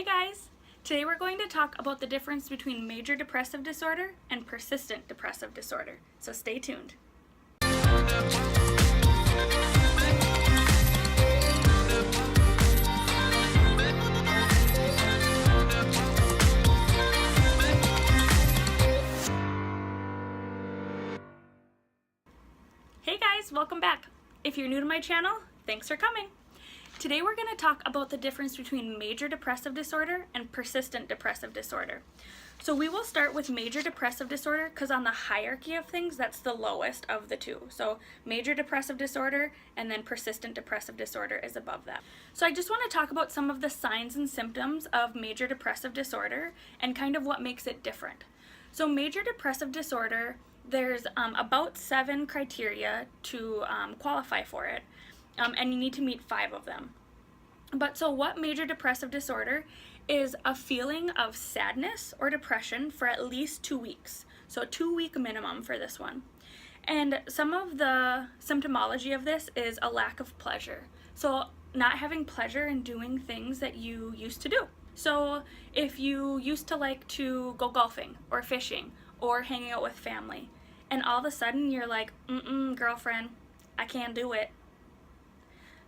Hey guys! Today we're going to talk about the difference between major depressive disorder and persistent depressive disorder, so stay tuned. Hey guys, welcome back. If you're new to my channel, thanks for coming. Today we're going to talk about the difference between major depressive disorder and persistent depressive disorder. So we will start with major depressive disorder because on the hierarchy of things, that's the lowest of the two. So major depressive disorder and then persistent depressive disorder is above that. So I just want to talk about some of the signs and symptoms of major depressive disorder and kind of what makes it different. So major depressive disorder, there's about 7 criteria to qualify for it. And you need to meet 5 of them. But so what major depressive disorder is a feeling of sadness or depression for at least 2 weeks. So 2-week minimum for this one. And some of the symptomology of this is a lack of pleasure. So not having pleasure in doing things that you used to do. So if you used to like to go golfing or fishing or hanging out with family, and all of a sudden you're like, girlfriend, I can't do it.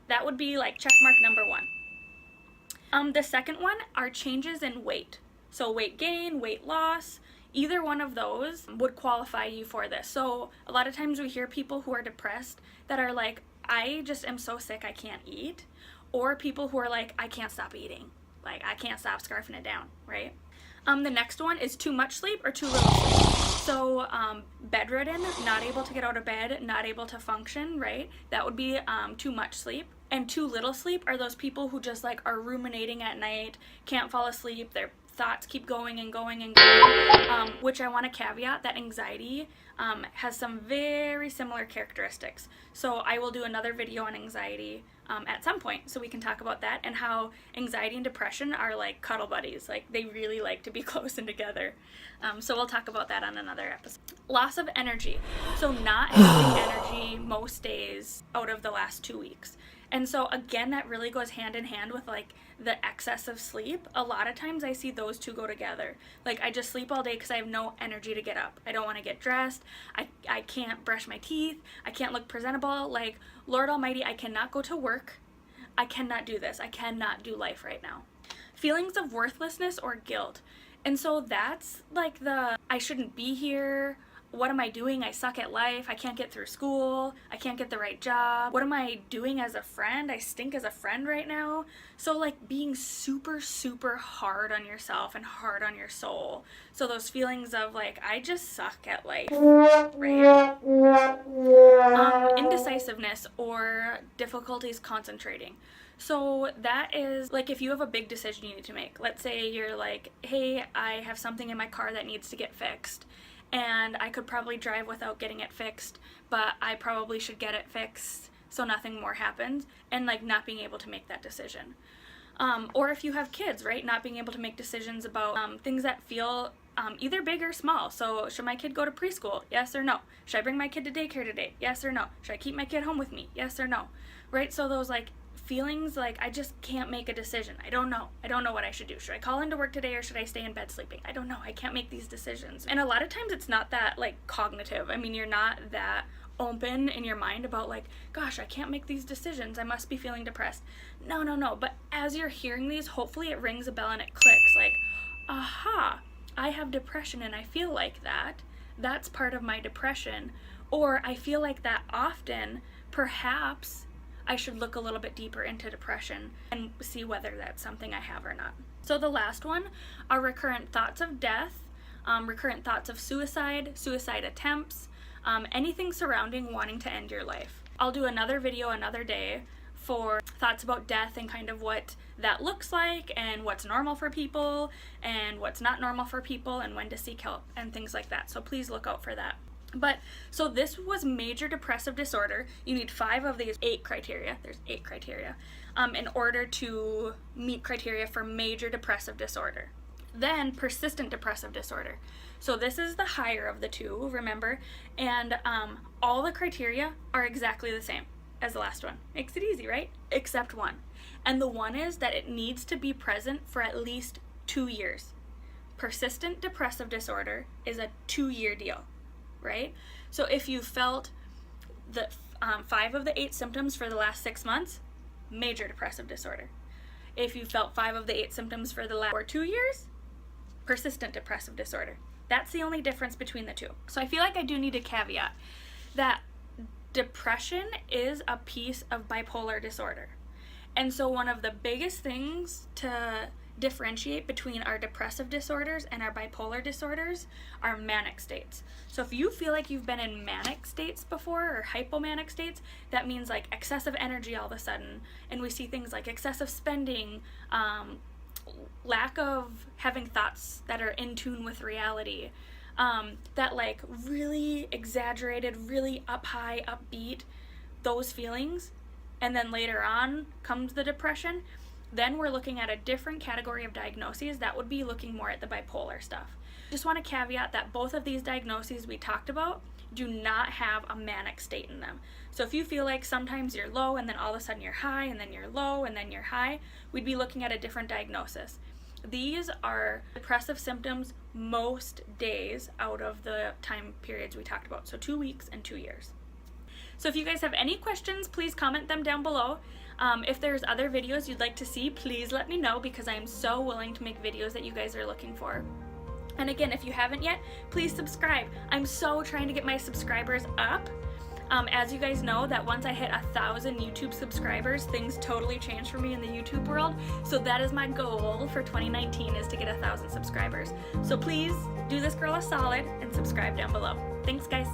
That would be like check mark number 1. The second one are changes in weight. So weight gain, weight loss, either one of those would qualify you for this. So a lot of times we hear people who are depressed that are like, I just am so sick I can't eat. Or people who are like, I can't stop eating. Like I can't stop scarfing it down, right? The next one is too much sleep or too little sleep. So bedridden, not able to get out of bed, not able to function, right? That would be too much sleep. And too little sleep are those people who just like are ruminating at night, can't fall asleep, their thoughts keep going and going and going, which I want to caveat that anxiety has some very similar characteristics. So I will do another video on anxiety at some point so we can talk about that and how anxiety and depression are like cuddle buddies. Like they really like to be close and together. So we'll talk about that on another episode. Loss of energy. So not having energy most days out of the last 2 weeks. And so again, that really goes hand in hand with like the excess of sleep. A lot of times I see those two go together. Like I just sleep all day because I have no energy to get up. I don't want to get dressed. I can't brush my teeth. I can't look presentable. Like Lord Almighty, I cannot go to work. I cannot do this. I cannot do life right now. Feelings of worthlessness or guilt. And so that's like the I shouldn't be here. What am I doing? I suck at life. I can't get through school. I can't get the right job. What am I doing as a friend? I stink as a friend right now. So like being super, super hard on yourself and hard on your soul. So those feelings of like, I just suck at life, right? Indecisiveness or difficulties concentrating. So that is like if you have a big decision you need to make. Let's say you're like, hey, I have something in my car that needs to get fixed. And I could probably drive without getting it fixed, but I probably should get it fixed so nothing more happens, and like not being able to make that decision. Or if you have kids, right, not being able to make decisions about things that feel either big or small. So should my kid go to preschool? Yes or no? Should I bring my kid to daycare today? Yes or no? Should I keep my kid home with me? Yes or no? Right, so those like feelings like I just can't make a decision. I don't know what I should do. Should I call into work today or should I stay in bed sleeping? I don't know. I can't make these decisions. And a lot of times it's not that like cognitive. I mean, you're not that open in your mind about like, gosh, I can't make these decisions. I must be feeling depressed. No. But as you're hearing these, hopefully it rings a bell and it clicks like, aha, I have depression and I feel like that. That's part of my depression. Or I feel like that often, perhaps I should look a little bit deeper into depression and see whether that's something I have or not. So the last one are recurrent thoughts of death, recurrent thoughts of suicide, suicide attempts, anything surrounding wanting to end your life. I'll do another video another day for thoughts about death and kind of what that looks like and what's normal for people and what's not normal for people and when to seek help and things like that. So please look out for that. But so this was major depressive disorder. You need 5 of these 8 criteria. There's 8 criteria in order to meet criteria for major depressive disorder. Then persistent depressive disorder. So this is the higher of the two, remember? And all the criteria are exactly the same as the last one. Makes it easy, right? Except one. And the one is that it needs to be present for at least 2 years. Persistent depressive disorder is a 2-year deal, right? So if you felt the 5 of the 8 symptoms for the last 6 months, major depressive disorder. If you felt 5 of the 8 symptoms for the last 2 years, persistent depressive disorder. That's the only difference between the two. So I feel like I do need a caveat that depression is a piece of bipolar disorder. And so one of the biggest things to differentiate between our depressive disorders and our bipolar disorders are manic states. So if you feel like you've been in manic states before or hypomanic states, that means like excessive energy all of a sudden. And we see things like excessive spending, lack of having thoughts that are in tune with reality, that like really exaggerated, really up high, upbeat, those feelings. And then later on comes the depression. Then we're looking at a different category of diagnoses that would be looking more at the bipolar stuff. Just want to caveat that both of these diagnoses we talked about do not have a manic state in them. So if you feel like sometimes you're low and then all of a sudden you're high and then you're low and then you're high, we'd be looking at a different diagnosis. These are depressive symptoms most days out of the time periods we talked about. So 2 weeks and 2 years. So if you guys have any questions, please comment them down below. If there's other videos you'd like to see, please let me know because I am so willing to make videos that you guys are looking for. And again, if you haven't yet, please subscribe. I'm so trying to get my subscribers up. As you guys know, that once I hit 1,000 YouTube subscribers, things totally change for me in the YouTube world. So that is my goal for 2019, is to get 1,000 subscribers. So please do this girl a solid and subscribe down below. Thanks, guys.